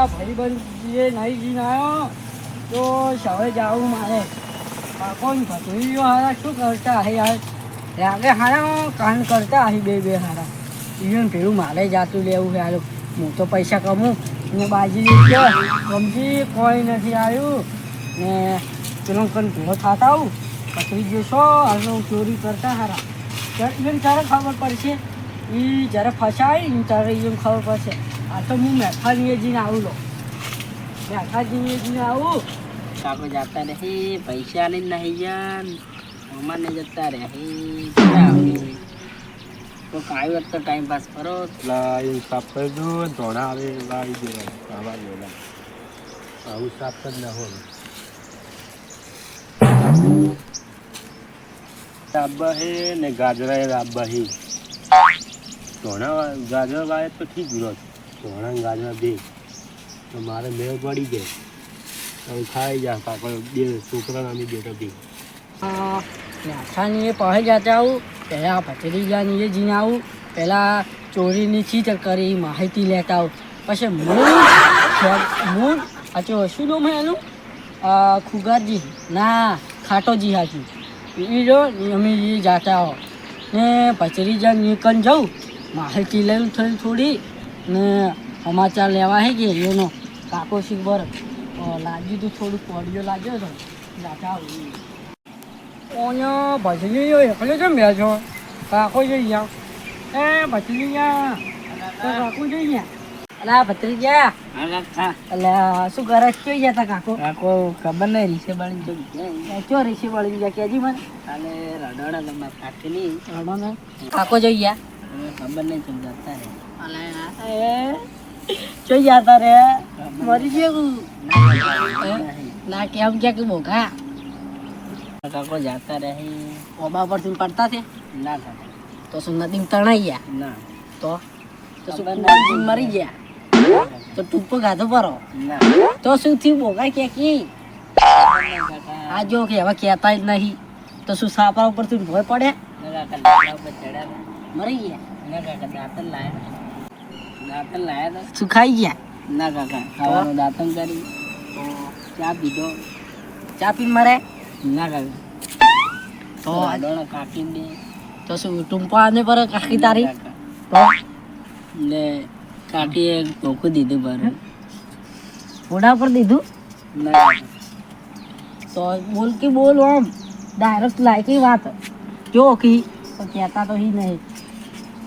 ભાઈબંધ નહીં જઈને આવ્યો તો સવારે જવું મારે કોણ ભત્રીજો હારા શું કરતા હે યાર રાગે હારા કાન કરતા હે બે હારા ઇવન પેલું મારે જાતું લેવું છે હારું હું તો પૈસા કમું ને બાજી ગમતી કોઈ નથી આવ્યું ને પેલો કન ભેળો થતા આવું ભત્રીજો છો હાલો ચોરી કરતા હારા એને ત્યારે ખબર પડશે એ જ્યારે ફસાય ને ત્યારે એને ખબર પડશે આ તો હું મેઠાણીએ જઈને આવું લો મેઠાજીએ જઈને આવું કાકો જતા રહે પૈસા ને નહીં જાન અમારને જતા રહે તો કાંઈ વાત તો ટાઈમ પાસ કરો સાફ કરી દો ધોણા આવે લાવી દેવા આવા લેલા આવું સાફ જ ના હોય આબ્બા હે ને ગાજરા આબ્બા હે ધોણા ગાજર વાય તો ઠીક વિરોધ ધોણા ગાજરા બે તો મારે મેળ પડી જાય હવે ખાઈ જા કાકો બે છોકરા નામી બેટા બે મેઠાણીએ પહેલાં જતા આવું પહેલાં ભત્રીજાની જીને આવું પહેલાં ચોરીની ચીજ કરી માહિતી લેતા આવું પછી મૂળ સાચું શું નામ એનું ખુગારજી ના ખાટોજી સાચું એ જો અમે એ જાતા આવો ને ભત્રીજાની કન જાઉં માહિતી લઉં થોડી ને સમાચાર લેવા હે કે એનો કાકો શીખબર લાગ્યું તો થોડુંક ઓડિયો લાગ્યો હતો જાતા આવું ઓને ભજલી એકલો કેમ બે છો કાકો જઈ ગયા એ ભજલી ગયા કાકો જઈ ગયા અલા ભત્રીજા એટલે શું કરે કઈ ગયા તા કાકો કાકો ખબર નહીં રીસે બળી ચો રીસે બળી ગયા કેજી મને કાલે રડોડા લંબા કાઠી રડોને કાકો જઈ ગયા ખબર નહીં સમજાતા રે અલા જોઈ જતા રે મરી ગયું ના કેમ કે બોઘા કાકો જાતા રહે ઓબા પરથી પડતા છે ના તો શું નદી તણાઈ ગયા ના તો શું મરી ગયા તો ટૂંકો ગાધો પરો ના તો શું થયું બોગા કે આ જો કે હવે કહેતા જ નહીં તો શું સાપરા ઉપરથી ભોય પડે મરી ગયા ના કાકા દાંતન લાયા શું ખાઈ ગયા ના કાકા ખાવાનું દાંતન કરી ચા પીધો ચા પીને મરે ના કાકા તો કાકી દે તો શું ટૂંકો આને પર કાકી તારી તો ને કાકીએ ધોકું દીધું પર ઘોડા પર દીધું ના તો બોલ કે બોલ આમ ડાયરેક્ટ લાયકી વાત જો કી તો કહેતા તો હી નહીં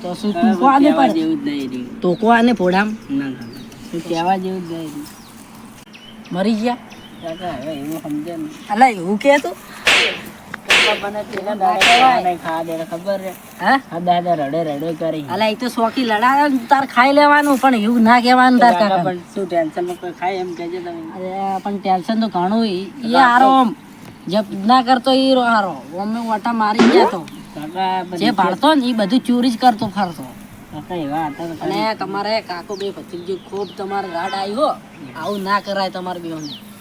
તો શું ટૂંકો આને પર જેવું જ નહીં ટોકો આને ફોડામ ના શું કહેવા જેવું જ નહીં મરી ગયા કાકા હવે એવું સમજે ને અલા એવું કે તું શોખી લડા તાર ખાઈ લેવાનું પણ એવું ના કેવાનું તાર કાકા પણ શું ટેન્શન માં ખાય એમ કેજે તમે પણ ટેન્શન તો ઘણું એ હારો આમ જબ ના કરતો એ હારો અમે ઓટા મારી ગયા તો જે ભાળતો ને એ બધું ચોરી જ કરતો ફરતો અને તમારે કાકો બે ભત્રીજો ખૂબ તમારે ગાડ આવી હો આવું ના કરાય તમારે બેઓને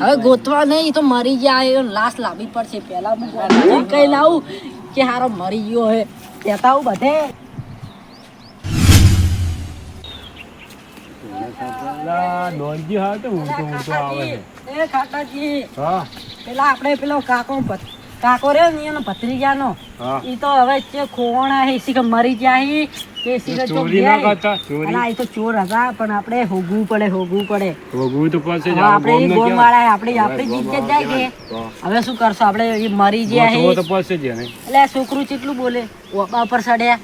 હવે ગોતવા નહીં તો મરી જાય લાશ લાવવી પડશે પેલા કઈ લાવું કે હારો મરી ગયો હે કેતા હું બધે પેલા આપડે પેલો કાકો રે ને એનો ભત્રીજાનો ઈ તો હવે ખોવાણા હે સીકે મરી જાય કે સીકે ચોરી ના કરતા ચોરી આ તો ચોર હતા પણ આપણે હોગવું પડે તો પાસે જ આપણે ગોમ વાળા આપણી ઇજ્જત જાય કે હવે શું કરશો આપણે મરી ગયા હે તો પાસે જ ને એટલે છોકરું કેટલું બોલે ઓબા પર સડ્યા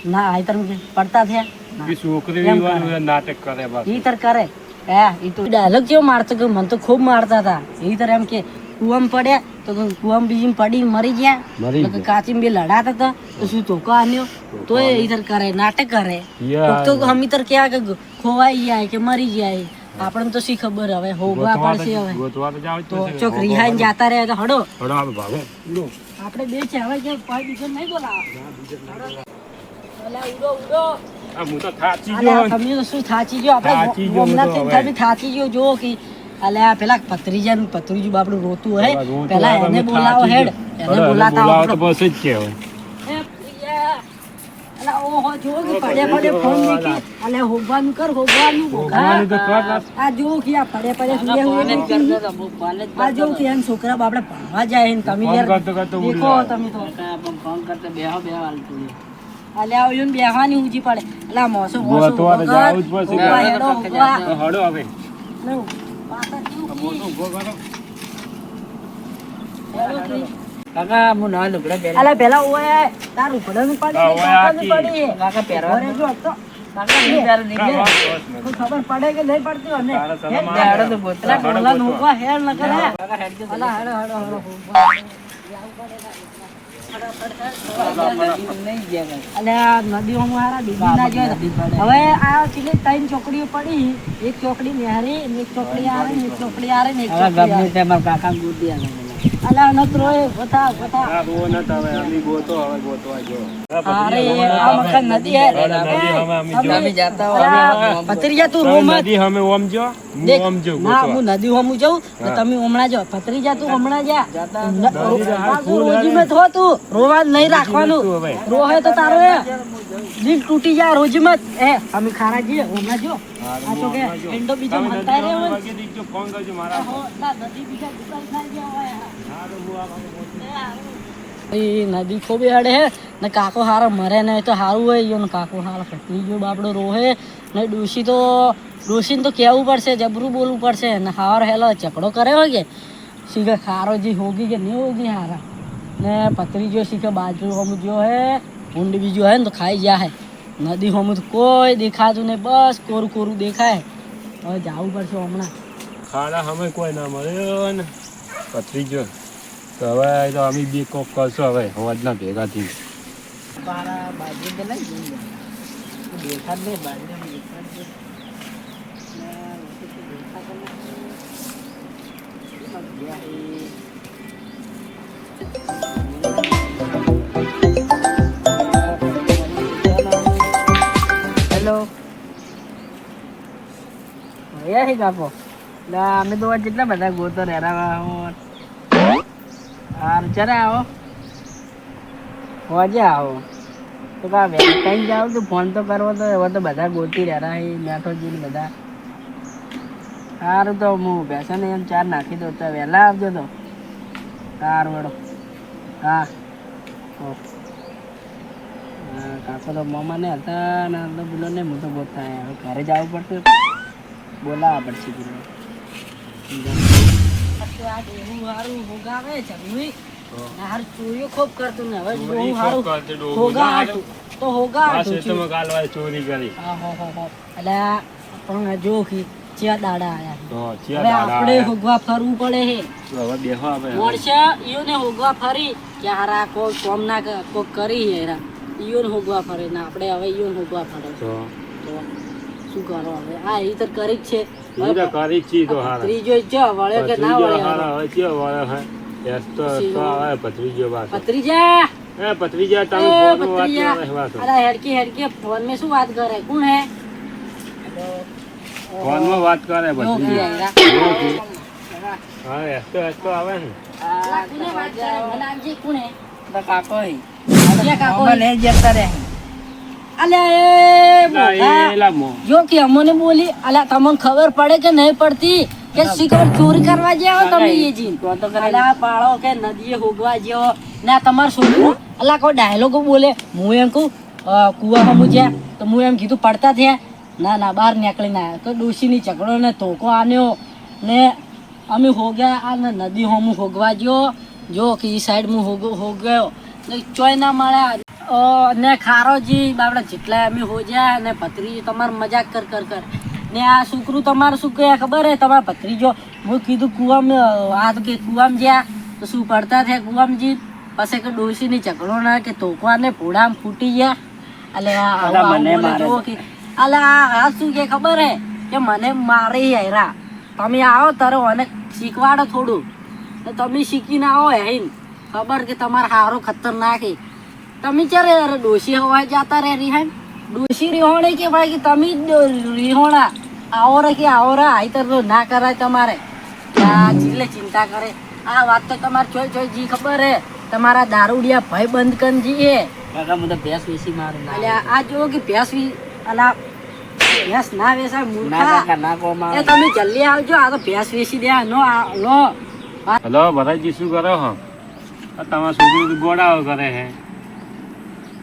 ના આઈતર પડતા થયા ઈ છોકરી નાટક કરે બસ ઈ તર કરે હે ઈ તો ડાયલોગ જેવો મારતો કે મને તો ખૂબ મારતા હતા ઈ તર એમ કે કુવામ પડ્યા તો કુવામ બીજી પડી મરી ગયા કાચી બે લડાતા હતા તો શું ધોકો આન્યો તો ઈધર કરે નાટક કરે તો હમીતર ક્યાં કે ખોવાઈ જાય કે મરી જાય આપણને તો શી ખબર હવે હોગવા પડશે હવે તો ચોક રિહાઈ જતા રહે તો હડો આપણે બે છે હવે કે કોઈ બીજો નહીં બોલાવા તમે શું થાચી ગયો આપણે થાચી ગયો જો કે અલ્યા પેલા ભત્રીજું બાપડું રોતું હે પેલા એને બોલાવો હેડ એને બોલાતા બસ જ કે અલા ઓહો જો કે પડે પડે ફોન દેખી અલે હોગવાનું કર હોગવાનું હોગવાનું તો કર. આ જો કે આ પડે પડે સુલે હુએ આ જો કે એમ છોકરા બાપડે ભણવા જાય ને તમે ફોન યાર કરતો કરતો ઉડી દેખો જાય. તમે તો ફોન કરતા બેહો હાલ તું અલે આવ્યું ને બેહવાની ઊંચી પડે અલા મોસો મોસો ગોતવા તો જાવું જ પડશે. હોગવા હેડો હોગવા તો હળો હવે લો પાછા કેવું મોટો ઉભો કરો. હેડો કે કાકા હું ના લુગડા પહેરી અલા પેલા ઓય તાર ઉપડનું પડી હા, કે ઓય કાકાનું આખી. પડી કાકા પહેરવા ઓરે જો તો કાકા નહીં પહેરે નહીં હા, લે. બસ, બસ. કોઈ ખબર પડે કે નહીં પડતી અમને તારા સલામ હે, આવે. હેડો તો ગોતરા. પેલા ગોલા નોકવા હેર ન કરે કાકા હેડજો તો. અલા હેડો હેડો હેડો નહીં ગયા કાકા. અલ્યા નદીઓમાં હારા ડૂબી ના જાય નદી પડે. હવે આ ચીલી ત્રણ ચોકડીઓ પડી એક ચોકડી નેહરી ને એક ચોકડી આવે ને એક ચોકડી આવે ને એક હવે ચોકડી ગમે આવે તે મારા કાકાને ગોતી આલે પેલા. અલ્યા નતરો એ વથા વથા આ બહુ નત હવે અમે ગોતો હવે ગોતવા જો. અરે આ મકાન નદી હે અરે નદી હવે અમે જો. અમે જાતા હોય. અલ્યા, ભત્રીજા તું તમે રોમત નદી અમે ઓમ જો હું દેખ, ઓમ જો ના ગોતવા. હું નદી હોમું જાઉં તો હા. તમે હમણાં જાઓ ભત્રીજા તું હમણાં જા નદી હાલ ફૂલ રોજી હે. મત હો તું રોવા જ નહીં રાખવાનું તું હવે. રોહે તો તારો એ દિલ તૂટી જાય રોજી મત એ અમે ખારા જઈએ હમણાં જો આ તો કે એંડો બીજો તમે મનતા નદી રહ્યો માં હોય વાગે દીકજો ફોન કરજો મારા હો, ના, નદી બીજા દુકાન ખાઈ ગયા હોય હા તો હું આ બાજુ એ નદી ખૂબ અડે હે ને કાકો હારો મરે નહીં તો સારું હોય ઈયોનો કાકો હારો ફટી ગયો બાપડો રોહે ને ડોશીને તો કહેવું પડશે જબરું બોલવું પડશે ને હાર હેલો ઝઘડો કર્યો હોય કે શીખે ખારો જી હોગી કે નહીં હોગી હારા ને પતરી શીખે બાજુ હમ જો હે ઊંડ બીજો હે ને તો ખાઈ જાય હે નદી હમ તો કોઈ દેખાતું નહીં બસ કોરું કોરું દેખાય હવે જવું પડશે હમણાં ખાડા અમે કોઈ ના મળ્યો ને પથરી ગયો તો હવે તો અમે બી કોક કરશો હવે અવાજના ભેગા થઈ મારા બાજુ તો લઈ જઈએ. દેખાડ નહીં બાજુ દેખાડ નહીં. હેલો ભૈયા છે કાકો ના અમે તો આજ કેટલા બધા ગોતો રહેરા હાર ચારે આવો હોજે આવો તો કા કઈ જાવ તો ફોન તો કરવો તો હવે તો બધા ગોતી રહેરા છે મેઠોજી ને બધા સારું તો હું બેસને એમ ચાર નાખી દઉં તો વહેલા આવજો તો સારું વેડો હા હો. હા, કાકો તો મામા ને હતા ને તો બોલો ને હું તો ગોતતા હવે ઘરે જવું પડશે બોલાવવા પડશે પેલો. આ ડોહું હારું હોગાવે જમવી ને હારું ચોરીઓ ખૂબ કરતું ને હવે ડોહું હારું હોગા હાટું તો હોગા હાટું છું. ચોરી કરી એટલે પણ જો કે ચિયા દાડા આયા તો હવે ચિયા આપણે દાડા હોગવા ફરવું પડે હે હવે બેહો હવે મોરશે ઈયોને હોગવા ફરી કે હારા કોઈ કોમ ના કોક કરી હેરા ઈયોને હોગવા ફરે ને આપણે હવે ઈયોને હોગવા ફરે તો તો શું કરો હવે આ એ તો કરી જ છે ઈ તો કરી જ છી તો હારા ત્રીજો જો વળ્યો કે ના પથરીજો વળ્યો હારા હવે ચિયો વળ્યો હે એસ તો આવે પથરીજો પાછો પત્રીજા એ પથરીજા તમે એ ફોન વાત પત્રીજા રહેવા તો અલા હેડકી ફોન में શું વાત કરે કોણ હે ફોન માં વાત કરે જો પથરીજા કે હા એસ તો આવે ને અલા કોને વાત કરે મને આજી કોણ હે તો કાકો હી. ક્યાં કાકો મામા લઈ જતા રહે અલે એ ના, મોઘા એલા મો જો કે અમને બોલી અલા તમને ખબર પડે કે નહીં પડતી કે શીખર ચોરી કરવા જાવ તમે એ જીન તો તો કરે અલા પાળો કે નદીએ હોગવા જેવો ના તમાર છોકરું અલા કોઈ ડાયલોગો બોલે હું એમ કહું કુવામાં મુજ્યા તો હું એમ કીધું પડતા થયા ના ના બહાર નીકળીને આવ્યા તો ડોશીની ઝઘડો ને ધોકો આન્યો ને અમે હોગ્યા આ ને નદી હોમું હોગવા ગયો જો કે એ સાઈડ હું હોગ્યો ને ચોય ના મળ્યા ને ખારોજી બાબડા જેટલા અમે હોજ્યા ને ભત્રીજો તમારે મજાક કર કર કર ને આ છોકરું તમારે શું કહે ખબર હે તમારા ભત્રીજો હું કીધું કુવામ આ તો કે કુવામ જ્યાં તો શું પડતા થયા કુવામજી પછી કે ડોશીની ઝઘડો ના કે તોકવાને ભોળામ ફૂટી ગયા એટલે બધા મને મારે કે અલે આ શું કે ખબર હે કે મને મારી હેરા તમે આવો તારો અને શીખવાડો થોડું તો તમે શીખીને આવો હેન ખબર કે તમારે હારો ખતરનાક હે તમે ચારે યાર ડોશી હવા જાતા રે રિહાન ડોશી રિહોણે કે ભાઈ કે તમે રિહોણા આવો રે કે આવો રે આઈ તો ના કરાય તમારે આ ચીલે ચિંતા કરે આ વાત તો તમારે ચોય ચોય જી ખબર હે તમારા દારૂડિયા ભાઈ બંધ કનજી હે કાકા હું તો ભેંસ વેચી મારું ના અલ્યા આ જો કે ભેંસ અલા ભેંસ ના વેચાય ના મૂર્ખા કાકા ના કોમ એ તમે જલ્દી આવજો આ તો ભેંસ વેચી દે નો લો હલો ભરતજી શું કરો હો આ તમારા છોકરી તો ગોડાઓ કરે છે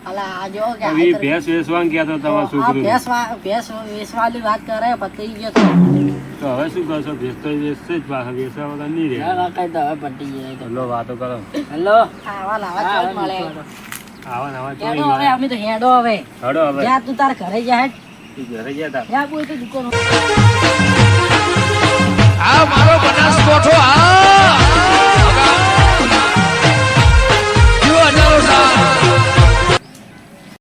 અલા આ જો કે હવે ઈ ભેંસ વેચવાનું કહેતો તમારા છોકરી ભેંસ વેચવાની વાત કરે પતી ગયો તો તો હવે શું કરશો ભેંસ તો વેચશે જ પાછા વેચવા વગર નહીં રહે ના કાકા તો હવે પટી જાય તો. હલો વાતો કરો હેલો આવા લાવા ચોલ મળે આવા નવા ચોરી હેડો હવે અમે તો હેડો હવે હડો હવે જ્યાં તું તાર ઘરે જા હેડ તું ઘરે ગયા તા જ્યાં બોલ તો દુકાન આ મારો બનાસકોઠો આ